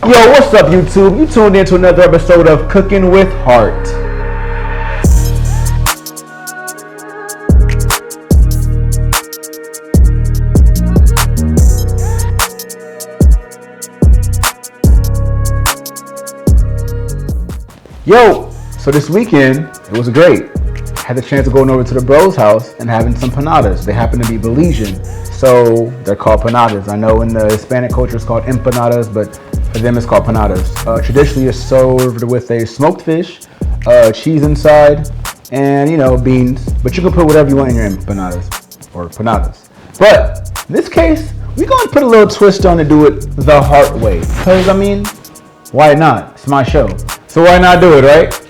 Yo, what's up, YouTube? You tuned in to another episode of Cooking with Hart. Yo, so this weekend, it was great. Had the chance of going over to the bros' house and having some Panades. They happen to be Belizean, so they're called Panades. I know in the Hispanic culture it's called empanadas, but for them it's called Panades. Traditionally it's served with a smoked fish, cheese inside, and beans. But you can put whatever you want in your empanadas or Panades. But in this case, we're going to put a little twist on to do it the Hart way. Because why not? It's my show. So why not do it, right?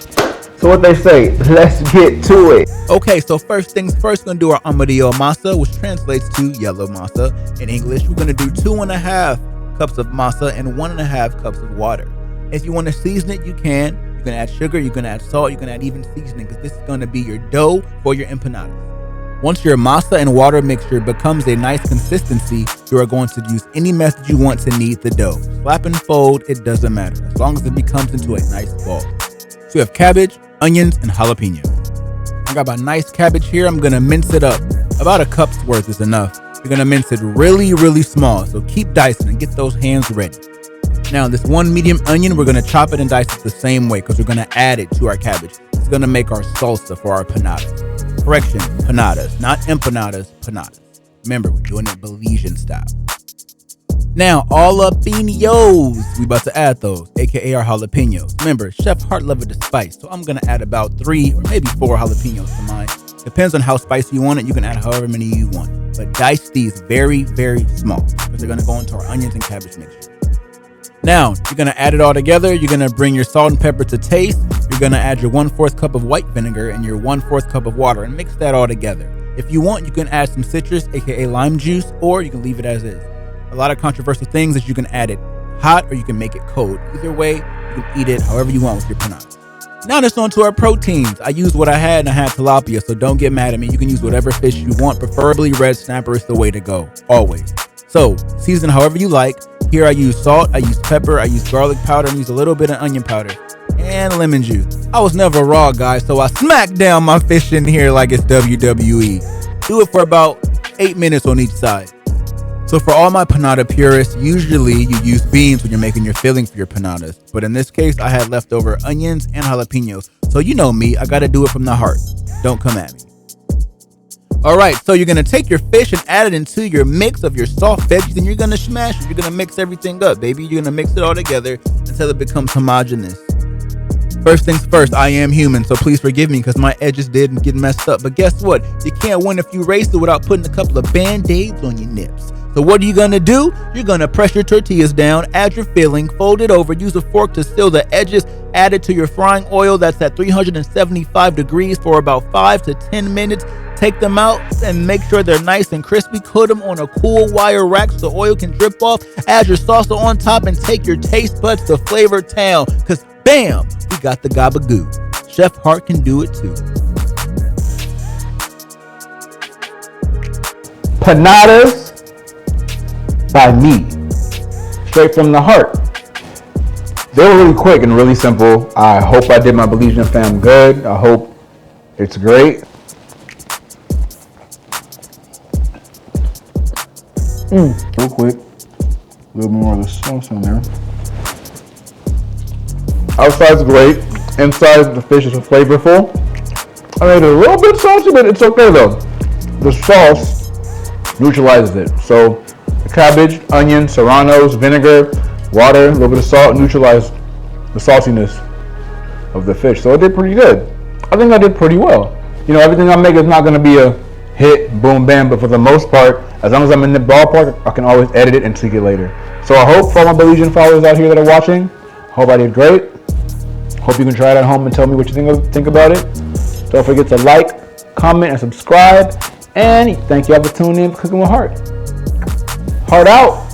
So what they say, let's get to it. Okay, so first things first, we're going to do our amarillo masa, which translates to yellow masa. In English, we're going to do 2.5 cups of masa and 1.5 cups of water. If you want to season it, you can. You can add sugar, you can add salt, you can add even seasoning, because this is going to be your dough for your empanadas. Once your masa and water mixture becomes a nice consistency, you are going to use any method you want to knead the dough. Slap and fold, it doesn't matter, as long as it becomes into a nice ball. So you have cabbage, onions, and jalapeno. I got my nice cabbage here. I'm going to mince it up. About a cup's worth is enough. You're going to mince it really, really small, so keep dicing and get those hands ready. Now, this one medium onion, we're going to chop it and dice it the same way because we're going to add it to our cabbage. It's going to make our salsa for our panadas. Correction, panadas, not empanadas, panadas. Remember, we're doing it Belizean style. Now, all jalapenos, we about to add those, aka our jalapenos. Remember, Chef Hart loves the spice, so I'm going to add about 3 or maybe 4 jalapenos to mine. Depends on how spicy you want it. You can add however many you want. But dice these very, very small because they're going to go into our onions and cabbage mixture. Now, you're going to add it all together. You're going to bring your salt and pepper to taste. You're going to add your 1/4 cup of white vinegar and your 1/4 cup of water and mix that all together. If you want, you can add some citrus, aka lime juice, or you can leave it as is. A lot of controversial things is you can add it hot or you can make it cold. Either way, you can eat it however you want with your panadas. Now let's on to our proteins. I used what I had and I had tilapia, so don't get mad at me. You can use whatever fish you want, preferably red snapper is the way to go, always. So season however you like. Here I use salt, I use pepper, I use garlic powder, and use a little bit of onion powder and lemon juice. I was never a raw guy, so I smack down my fish in here like it's WWE. Do it for about 8 minutes on each side. So for all my panada purists, usually you use beans when you're making your filling for your panadas. But in this case, I had leftover onions and jalapenos. So you know me, I gotta do it from the heart. Don't come at me. Alright, so you're gonna take your fish and add it into your mix of your soft veggies and you're gonna smash it. You're gonna mix everything up, baby. You're gonna mix it all together until it becomes homogeneous. First things first, I am human, so please forgive me because my edges did get messed up. But guess what? You can't win if you race it without putting a couple of band-aids on your nips. So what are you gonna do? You're gonna press your tortillas down, add your filling, fold it over, use a fork to seal the edges, add it to your frying oil that's at 375 degrees for about 5 to 10 minutes. Take them out and make sure they're nice and crispy. Put them on a cool wire rack so the oil can drip off. Add your salsa on top and take your taste buds to Flavor Town. Cause bam, we got the gabagoo. Chef Hart can do it too. Panades by me, straight from the heart. They were really quick and really simple. I hope I did my Belizean fam good. I hope it's great. Real quick, a little more of the sauce in there. Outside's great. Inside, the fish is flavorful. I made it a little bit salty, but it's okay though. The sauce neutralizes it. So the cabbage, onion, serranos, vinegar, water, a little bit of salt neutralized the saltiness of the fish. So it did pretty good. I think I did pretty well. Everything I make is not going to be a hit, boom, bam, but for the most part, as long as I'm in the ballpark, I can always edit it and tweak it later. So I hope for all my Belizean followers out here that are watching, hope I did great. Hope you can try it at home and tell me what you think about it. Don't forget to like, comment, and subscribe. And thank y'all for tuning in for Cooking with Hart. Hart out.